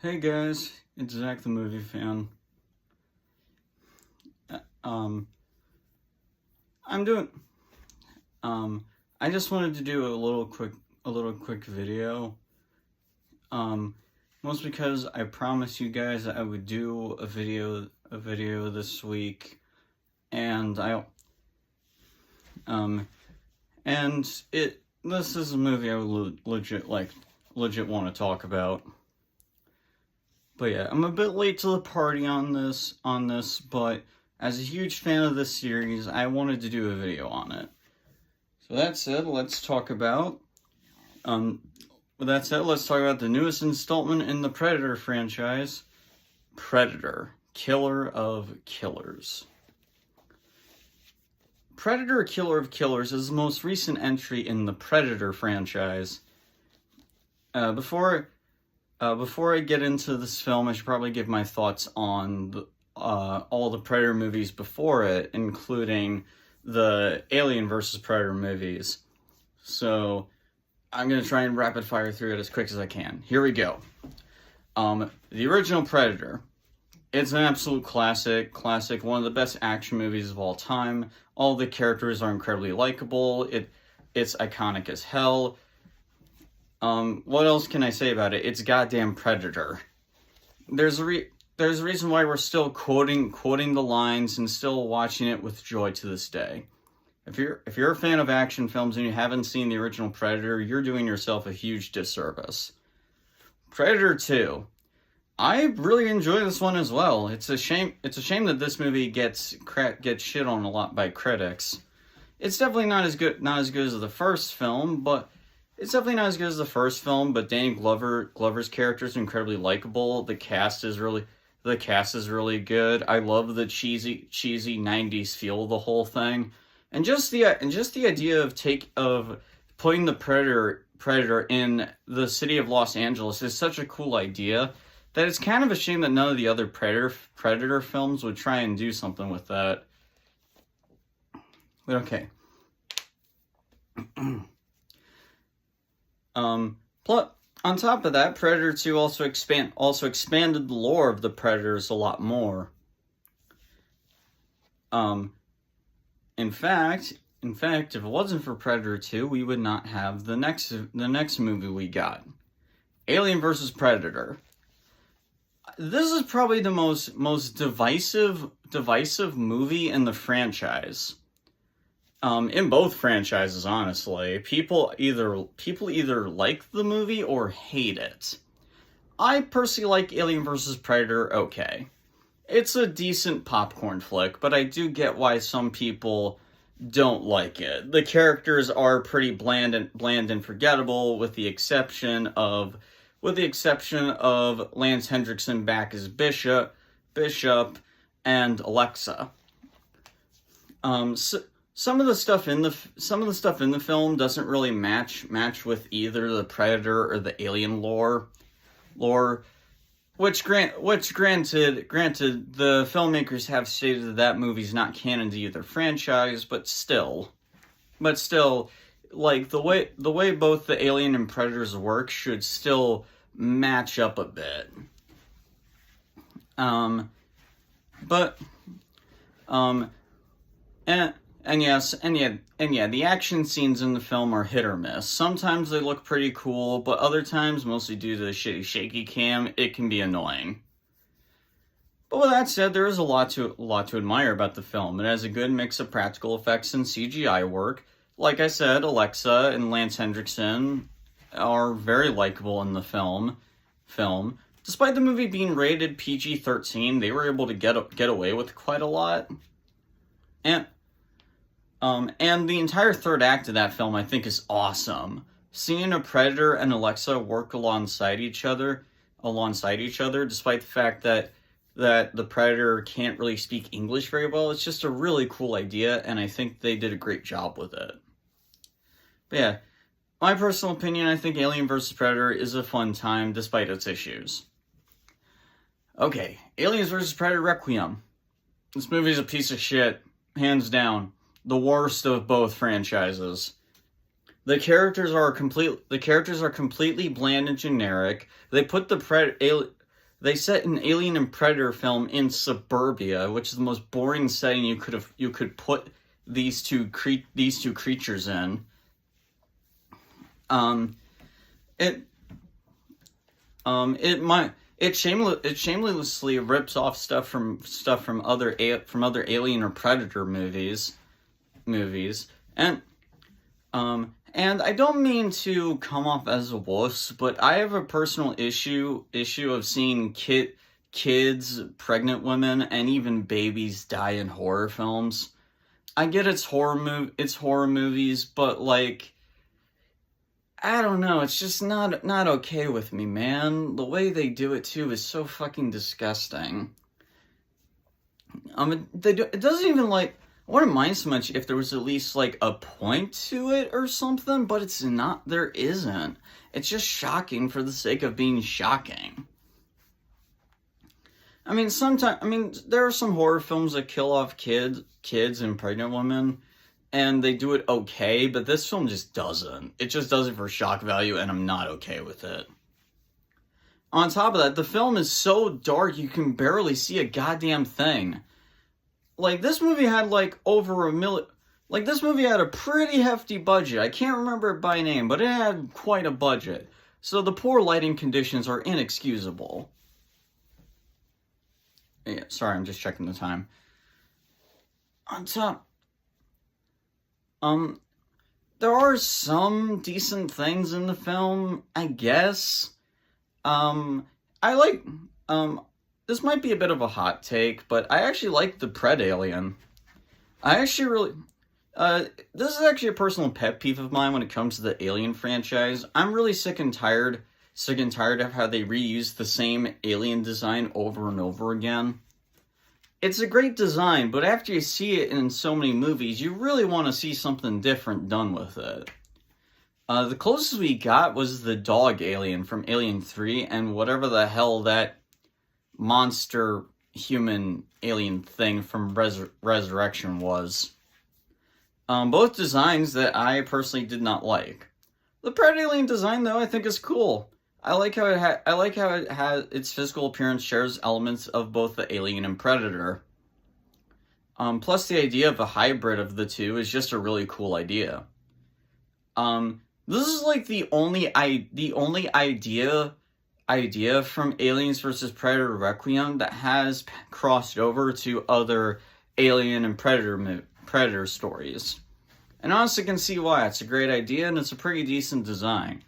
Hey guys, it's Zach the movie fan. Um, I'm doing. I just wanted to do a little quick video. Um, Most because I promised you guys I would do a video this week, and um, and this is a movie I would legit want to talk about. But yeah, I'm a bit late to the party on this, but as a huge fan of this series, I wanted to do a video on it. So that said, let's talk about let's talk about the newest installment in the Predator franchise, Predator, Killer of Killers. Predator, Killer of Killers is the most recent entry in the Predator franchise. Before I get into this film, I should probably give my thoughts on all the Predator movies before it, including the Alien vs. Predator movies. So I'm going to try and rapid fire through it as quick as I can. Here we go. The original Predator. It's an absolute classic, one of the best action movies of all time. All the characters are incredibly likable. It's iconic as hell. What else can I say about it? It's goddamn Predator. There's a reason why we're still quoting the lines and still watching it with joy to this day. If you're a fan of action films and you haven't seen the original Predator, you're doing yourself a huge disservice. Predator 2. I really enjoy this one as well. It's a shame that this movie gets shit on a lot by critics. It's definitely not as good as the first film, but Danny Glover's character is incredibly likable. The cast is really good. I love the cheesy 90s feel of the whole thing. And just the idea of putting the Predator in the city of Los Angeles is such a cool idea that it's kind of a shame that none of the other Predator films would try and do something with that. But okay. Plus, on top of that, Predator 2 also expanded the lore of the Predators a lot more. In fact, if it wasn't for Predator 2, we would not have the next movie we got, Alien vs. Predator. This is probably the most divisive movie in the franchise. In both franchises, honestly, people either like the movie or hate it. I personally like Alien vs. Predator. Okay, it's a decent popcorn flick, but I do get why some people don't like it. The characters are pretty bland and forgettable, with the exception of Lance Henriksen back as Bishop, and Alexa. Some of the stuff in the film doesn't really match with either the Predator or the Alien lore. Which granted, the filmmakers have stated that movie's not canon to either franchise, but still, like the way both the Alien and Predators work should still match up a bit. And the action scenes in the film are hit or miss. Sometimes they look pretty cool, but other times, mostly due to the shitty shaky cam, it can be annoying. But with that said, there is a lot to admire about the film. It has a good mix of practical effects and CGI work. Like I said, Alexa and Lance Henriksen are very likable in the film. Despite the movie being rated PG-13, they were able to get away with quite a lot. And the entire third act of that film, I think, is awesome. Seeing a Predator and Alexa work alongside each other, despite the fact that the Predator can't really speak English very well, it's just a really cool idea, and I think they did a great job with it. But yeah, my personal opinion, I think Alien vs. Predator is a fun time, despite its issues. Okay, Aliens vs. Predator Requiem. This movie's a piece of shit, hands down. The worst of both franchises. The characters are completely bland and generic. They put the They set an Alien and Predator film in suburbia, which is the most boring setting you could put these two creatures in. It shamelessly rips off stuff from other Alien or Predator movies, and I don't mean to come off as a wuss, but I have a personal issue of seeing kids, pregnant women, and even babies die in horror films. I get it's horror movies, but like, I don't know, it's just not okay with me, man. The way they do it too is so fucking disgusting. It doesn't even like. I wouldn't mind so much if there was at least, like, a point to it or something, but it's not. There isn't. It's just shocking for the sake of being shocking. I mean, there are some horror films that kill off kids and pregnant women, and they do it okay, but this film just doesn't. It just does it for shock value, and I'm not okay with it. On top of that, the film is so dark you can barely see a goddamn thing. Like, this movie had, like, this movie had a pretty hefty budget. I can't remember it by name, but it had quite a budget. So the poor lighting conditions are inexcusable. Yeah, sorry, I'm just checking the time. On top, there are some decent things in the film, I guess. This might be a bit of a hot take, but I actually like the Pred Alien. This is actually a personal pet peeve of mine when it comes to the Alien franchise. I'm really sick and tired of how they reuse the same Alien design over and over again. It's a great design, but after you see it in so many movies, you really want to see something different done with it. The closest we got was the dog alien from Alien 3, and whatever the hell that monster human alien thing from Resurrection was. Both designs that I personally did not like. The Pred Alien design, though, I think is cool. I like how it has its physical appearance shares elements of both the Alien and Predator. Plus, the idea of a hybrid of the two is just a really cool idea. This is like the only idea from Aliens vs. Predator Requiem that has crossed over to other Alien and Predator stories. And honestly, can see why. It's a great idea, and it's a pretty decent design.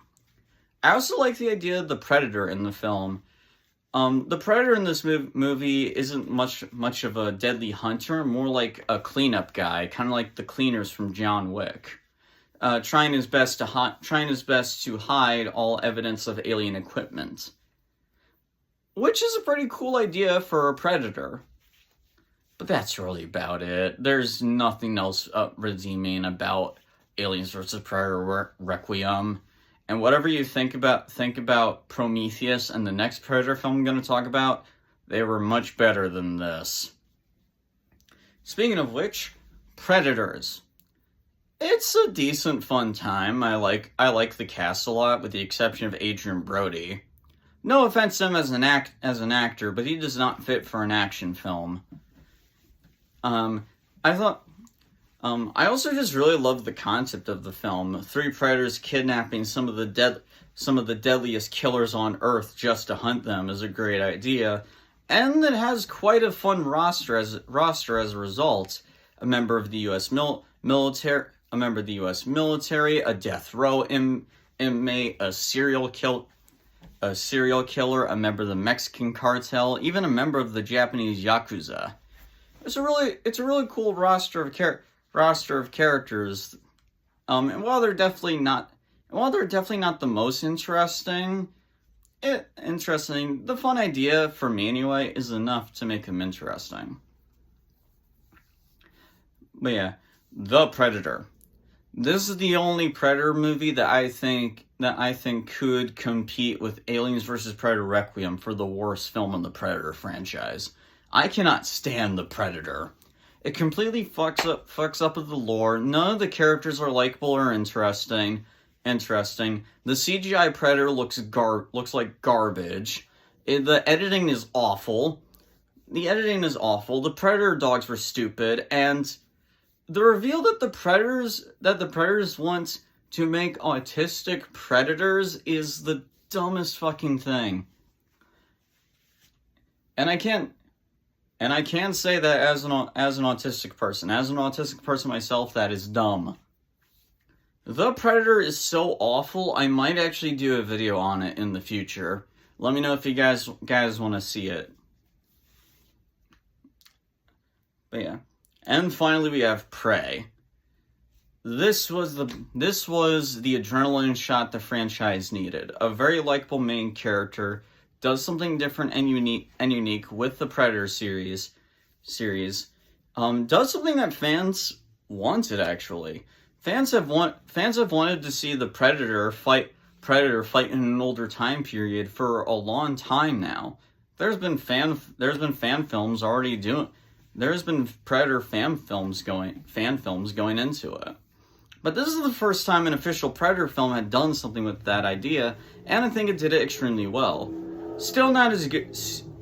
I also like the idea of the Predator in the film. The Predator in this movie isn't much of a deadly hunter, more like a cleanup guy, kind of like the cleaners from John Wick. Trying his best to hide all evidence of alien equipment. Which is a pretty cool idea for a Predator. But that's really about it. There's nothing else redeeming about Aliens vs. Predator Requiem. And whatever you think about Prometheus and the next Predator film I'm going to talk about, they were much better than this. Speaking of which, Predators. It's a decent, fun time. I like the cast a lot, with the exception of Adrien Brody. No offense to him as an actor, but he does not fit for an action film. I also just really love the concept of the film. 3 predators kidnapping some of the deadliest killers on Earth just to hunt them is a great idea, and it has quite a fun roster as a result. A member of the U.S. military, a death row inmate, a serial killer, a member of the Mexican cartel, even a member of the Japanese Yakuza. It's a really cool roster of characters. And while they're definitely not the most interesting, the fun idea for me anyway is enough to make them interesting. But yeah, The Predator. This is the only Predator movie that I think could compete with Aliens vs. Predator Requiem for the worst film in the Predator franchise. I cannot stand The Predator. It completely fucks up with the lore. None of the characters are likable or interesting. The CGI Predator looks like garbage. The editing is awful. The Predator dogs were stupid, and the reveal that the Predators want to make autistic predators is the dumbest fucking thing. And I can't say that as an autistic person. As an autistic person myself, that is dumb. The Predator is so awful, I might actually do a video on it in the future. Let me know if you guys want to see it. But yeah. And finally we have Prey. This was the adrenaline shot the franchise needed. A very likable main character, does something different and unique with the Predator series. Does something that fans wanted, actually. Fans have wanted to see the Predator fight in an older time period for a long time now. There's been fan films already doing. There's been Predator fan films going into it. But this is the first time an official Predator film had done something with that idea, and I think it did it extremely well. Still not as good.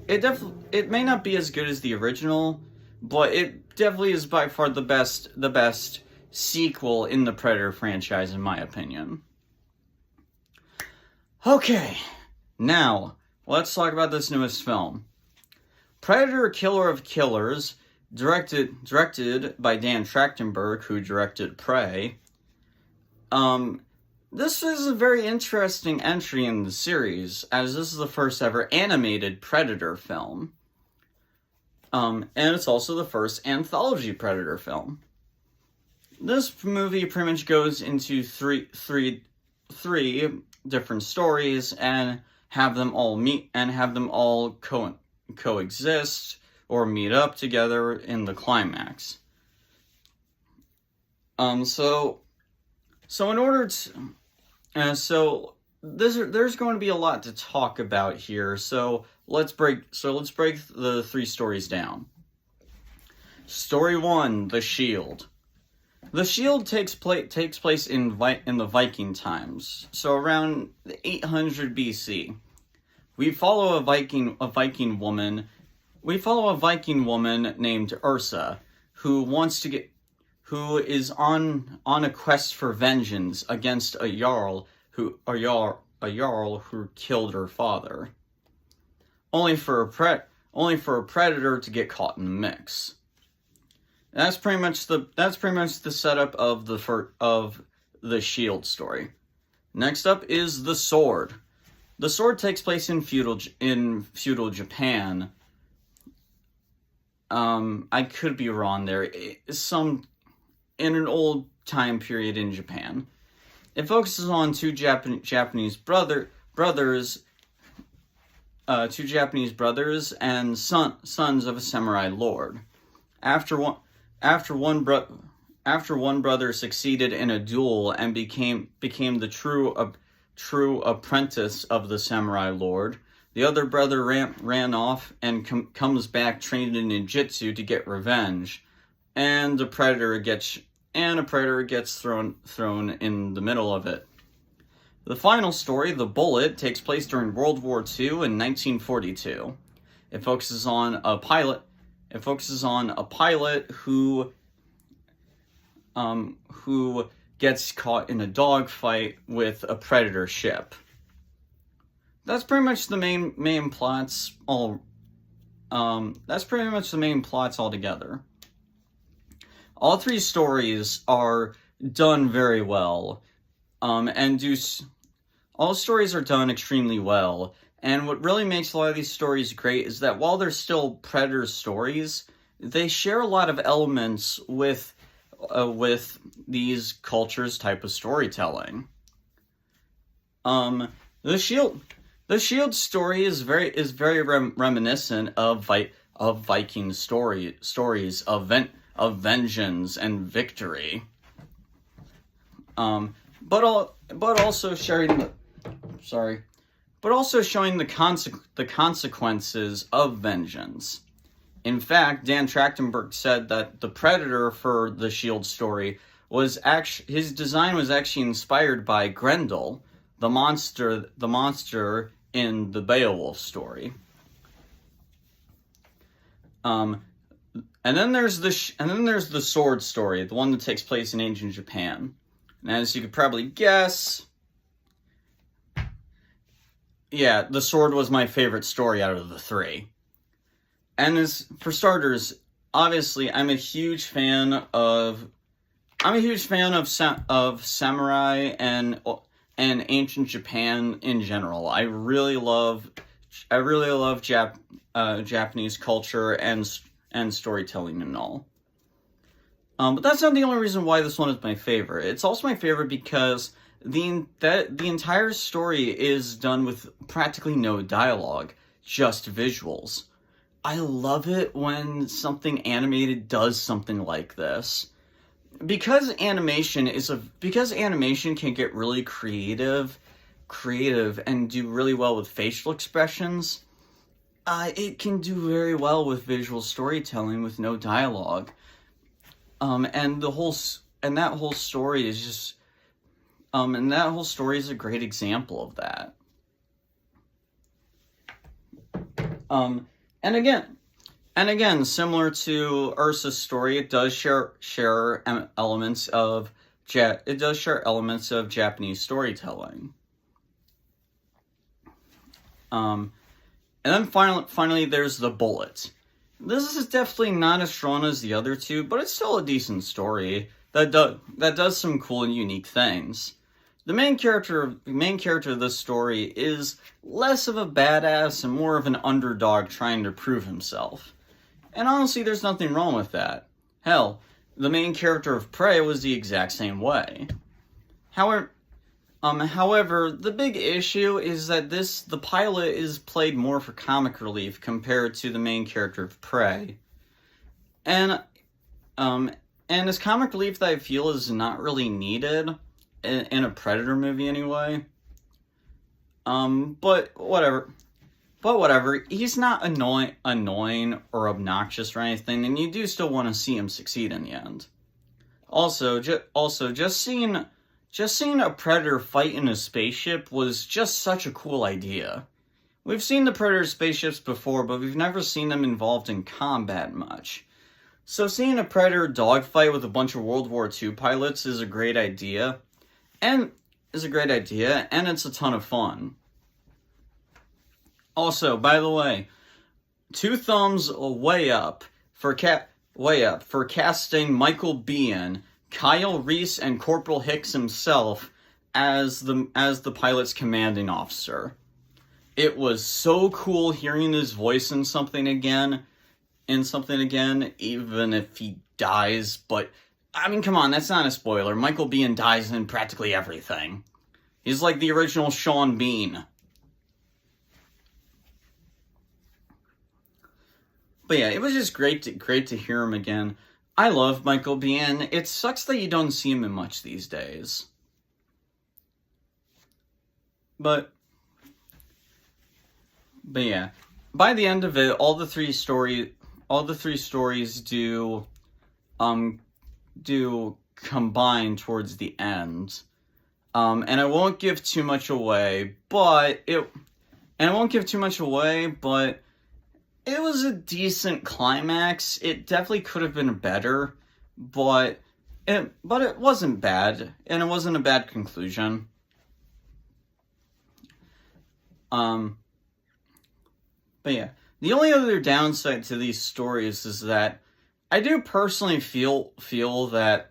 It may not be as good as the original, but it definitely is by far the best sequel in the Predator franchise, in my opinion. Okay, now let's talk about this newest film, Predator: Killer of Killers, directed by Dan Trachtenberg, who directed Prey. This is a very interesting entry in the series, as this is the first ever animated Predator film. And it's also the first anthology Predator film. This movie pretty much goes into three different stories and have them all meet and have them all coexist or meet up together in the climax. So in order to, there's going to be a lot to talk about here. So let's break the three stories down. Story 1: The Shield. The Shield takes place in the Viking times, so around 800 BC. We follow a Viking woman named Ursa, who is on a quest for vengeance against a jarl who killed her father. Only for a predator to get caught in the mix. That's pretty much the setup of the Shield story. Next up is the Sword. The Sword takes place in feudal Japan. I could be wrong there. In an old time period in Japan. It focuses on two Japanese brothers and sons of a samurai lord. After one brother succeeded in a duel and became the true apprentice of the samurai lord, the other brother ran off and comes back trained in ninjutsu to get revenge, and a predator gets thrown in the middle of it. The final story, The Bullet, takes place during World War II in 1942. It focuses on a pilot who gets caught in a dogfight with a predator ship. That's pretty much the main plots altogether. All three stories are done very well, all stories are done extremely well. And what really makes a lot of these stories great is that while they're still Predator stories, they share a lot of elements with these cultures' type of storytelling. The Shield story is very reminiscent of Viking stories of vengeance and victory. But also showing the consequences of vengeance. In fact, Dan Trachtenberg said that the Predator for the Shield story his design was actually inspired by Grendel, the monster in the Beowulf story. And then there's the sword story, the one that takes place in ancient Japan. And as you could probably guess, yeah, the sword was my favorite story out of the three. And as for starters, obviously, I'm a huge fan of samurai and ancient Japan in general. I really love Japanese culture and storytelling and all. But that's not the only reason why this one is my favorite. It's also my favorite because the entire story is done with practically no dialogue, just visuals. I love it when something animated does something like this. Because animation can get really creative and do really well with facial expressions, it can do very well with visual storytelling with no dialogue. And that whole story is a great example of that. And again, similar to Ursa's story, it does share elements of Japanese storytelling. And then finally, there's The Bullet. This is definitely not as strong as the other two, but it's still a decent story that does some cool and unique things. The main character of this story is less of a badass and more of an underdog trying to prove himself. And honestly, there's nothing wrong with that. Hell, the main character of Prey was the exact same way. However, the big issue is that the pilot is played more for comic relief compared to the main character of Prey. And as comic relief that I feel is not really needed in a Predator movie anyway. But whatever. He's not annoying or obnoxious or anything, and you do still want to see him succeed in the end. Also, just seeing a Predator fight in a spaceship was just such a cool idea. We've seen the Predator spaceships before, but we've never seen them involved in combat much. So seeing a Predator dogfight with a bunch of World War II pilots is a great idea. And it's a ton of fun. Also, by the way, 2 thumbs way up for casting Michael Biehn, Kyle Reese, and Corporal Hicks himself as the pilot's commanding officer. It was so cool hearing his voice in something again, even if he dies, but I mean, come on, that's not a spoiler. Michael Biehn dies in practically everything. He's like the original Sean Bean. But yeah, it was just great to hear him again. I love Michael Biehn. It sucks that you don't see him in much these days. But yeah, by the end of it, all the three stories do combine towards the end. And I won't give too much away, but it was a decent climax. It definitely could have been better, but it wasn't bad, and it wasn't a bad conclusion. But yeah, the only other downside to these stories is that I do personally feel that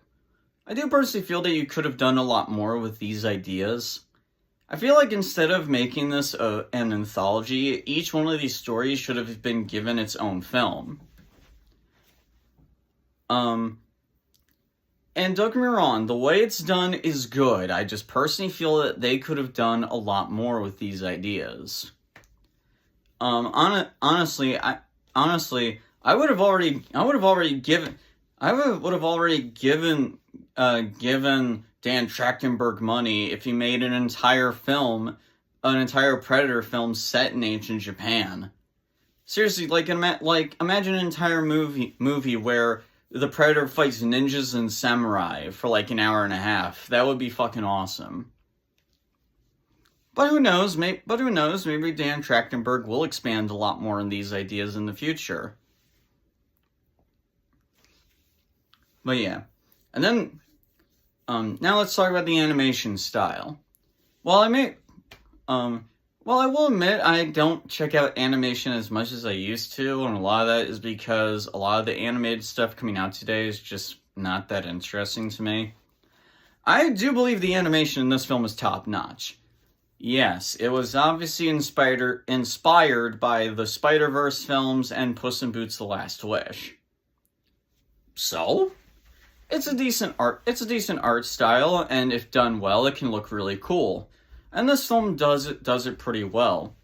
you could have done a lot more with these ideas. I feel like instead of making this an anthology, each one of these stories should have been given its own film. And don't get me wrong, the way it's done is good. I just personally feel that they could have done a lot more with these ideas. Honestly, I would have already given Dan Trachtenberg money if he made an entire Predator film set in ancient Japan. Seriously, imagine an entire movie where the Predator fights ninjas and samurai for like an hour and a half. That would be fucking awesome. But who knows? Maybe Dan Trachtenberg will expand a lot more on these ideas in the future. But yeah, and then now let's talk about the animation style. Well, I will admit I don't check out animation as much as I used to, and a lot of that is because a lot of the animated stuff coming out today is just not that interesting to me. I do believe the animation in this film is top notch. Yes, it was obviously inspired by the Spider-Verse films and Puss in Boots: The Last Wish. So, it's a decent art style, and if done well, it can look really cool. And this film does it pretty well.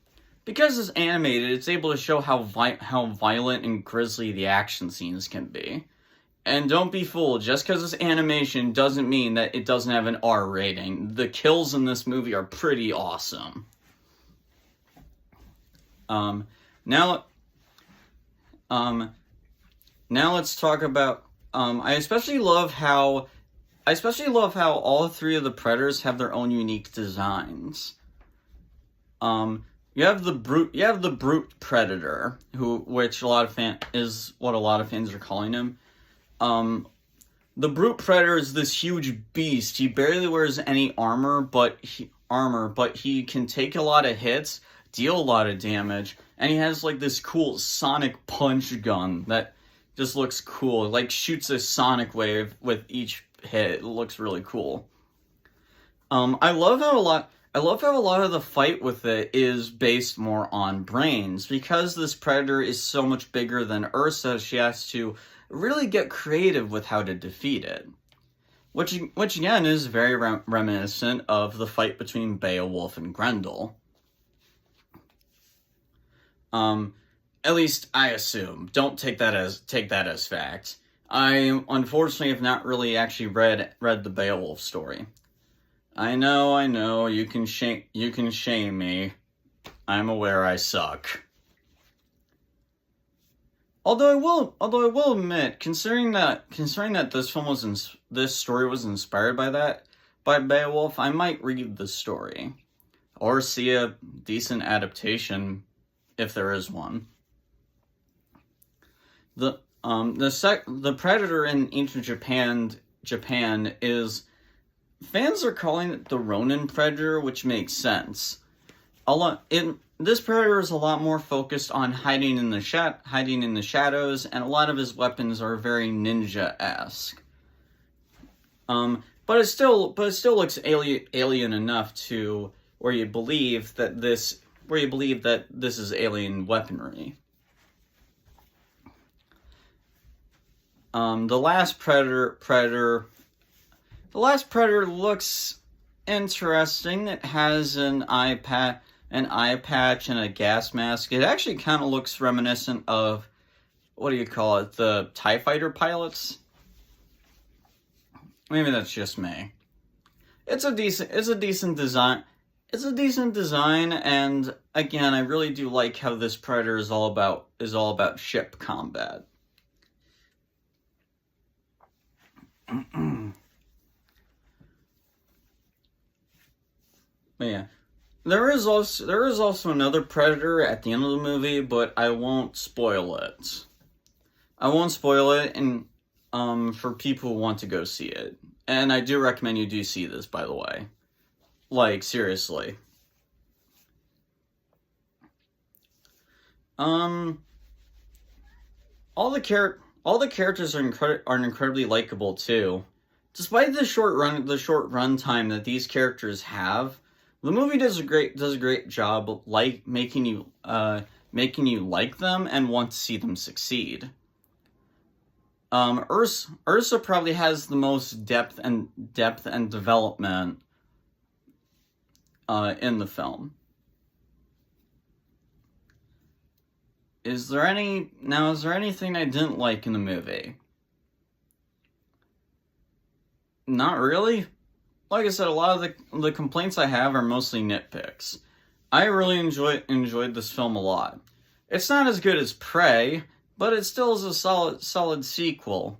Because it's animated, it's able to show how violent and grisly the action scenes can be. And don't be fooled, just because it's animation doesn't mean that it doesn't have an R rating. The kills in this movie are pretty awesome. Now let's talk about, I especially love how all three of the Predators have their own unique designs. You have the brute Predator, which is what a lot of fans are calling him. The brute Predator is this huge beast. He barely wears any armor, but he can take a lot of hits, deal a lot of damage, and he has like this cool sonic punch gun that just looks cool. It like shoots a sonic wave with each hit. It looks really cool. I love how a lot of the fight with it is based more on brains. Because this Predator is so much bigger than Ursa, she has to really get creative with how to defeat it. Which again is very reminiscent of the fight between Beowulf and Grendel. At least I assume. Don't take that as fact. I unfortunately have not really actually read the Beowulf story. I know, you can shame me. I'm aware I suck. Although I will admit, considering that this story was inspired by Beowulf, I might read the story, or see a decent adaptation, if there is one. The Predator in ancient Japan is, fans are calling it the Ronin Predator, which makes sense. This Predator is a lot more focused on hiding in the shadows, and a lot of his weapons are very ninja-esque. But it still looks alien enough to where you believe that this is alien weaponry. The last Predator looks interesting. It has an eye patch and a gas mask. It actually kind of looks reminiscent of, the TIE Fighter pilots? Maybe that's just me. It's a decent design. It's a decent design, and again, I really do like how this Predator is all about ship combat. But yeah. There is also another Predator at the end of the movie, but I won't spoil it. And for people who want to go see it. And I do recommend you do see this, by the way. Like, seriously. All the characters are incredibly likable too. Despite the short run time that these characters have, the movie does a great job of making you like them and want to see them succeed. Ursa probably has the most depth and development in the film. Is there anything I didn't like in the movie? Not really. Like I said, a lot of the complaints I have are mostly nitpicks. I really enjoyed this film a lot. It's not as good as Prey, but it still is a solid sequel.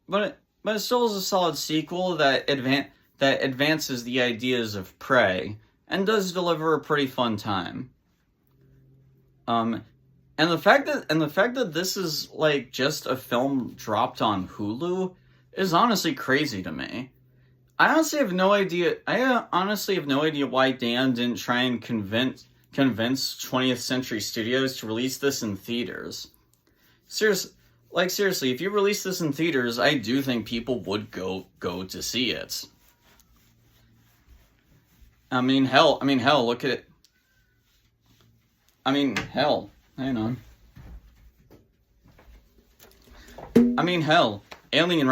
But it still is a solid sequel that advances the ideas of Prey and does deliver a pretty fun time. And the fact that this is like just a film dropped on Hulu is honestly crazy to me. I honestly have no idea why Dan didn't try and convince 20th Century Studios to release this in theaters. Seriously, if you release this in theaters, I do think people would go to see it. I mean, hell, look at it. I mean, hell, hang on. I mean, hell, Alien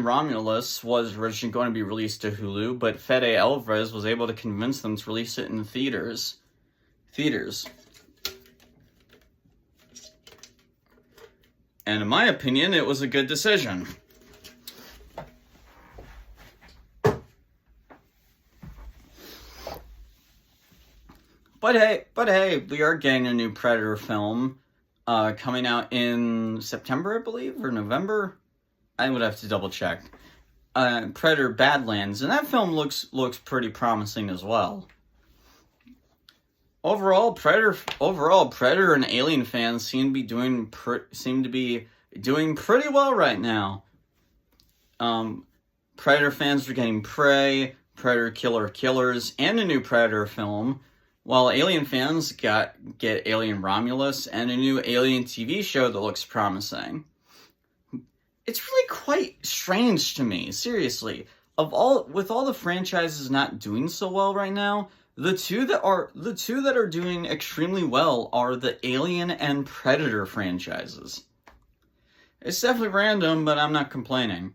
Romulus was originally going to be released to Hulu, but Fede Alvarez was able to convince them to release it in theaters. And in my opinion, it was a good decision. But hey, we are getting a new Predator film coming out in September, I believe, or November. I would have to double check. Predator Badlands, and that film looks pretty promising as well. Overall, Predator and Alien fans seem to be doing pretty well right now. Predator fans are getting Prey, Predator Killers, and a new Predator film, while Alien fans get Alien Romulus and a new Alien TV show that looks promising. It's really quite strange to me, seriously. With all the franchises not doing so well right now, the two that are doing extremely well are the Alien and Predator franchises. It's definitely random, but I'm not complaining.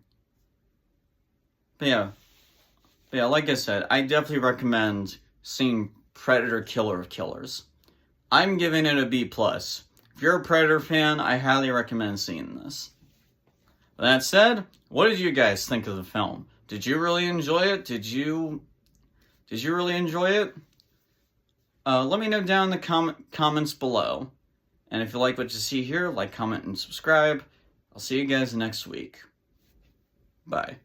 But yeah, like I said, I definitely recommend seeing Predator Killer of Killers. I'm giving it a B+. If you're a Predator fan, I highly recommend seeing this. With that said, what did you guys think of the film? Did you really enjoy it? Did you really enjoy it? Let me know down in the comments below. And if you like what you see here, like, comment, and subscribe. I'll see you guys next week. Bye.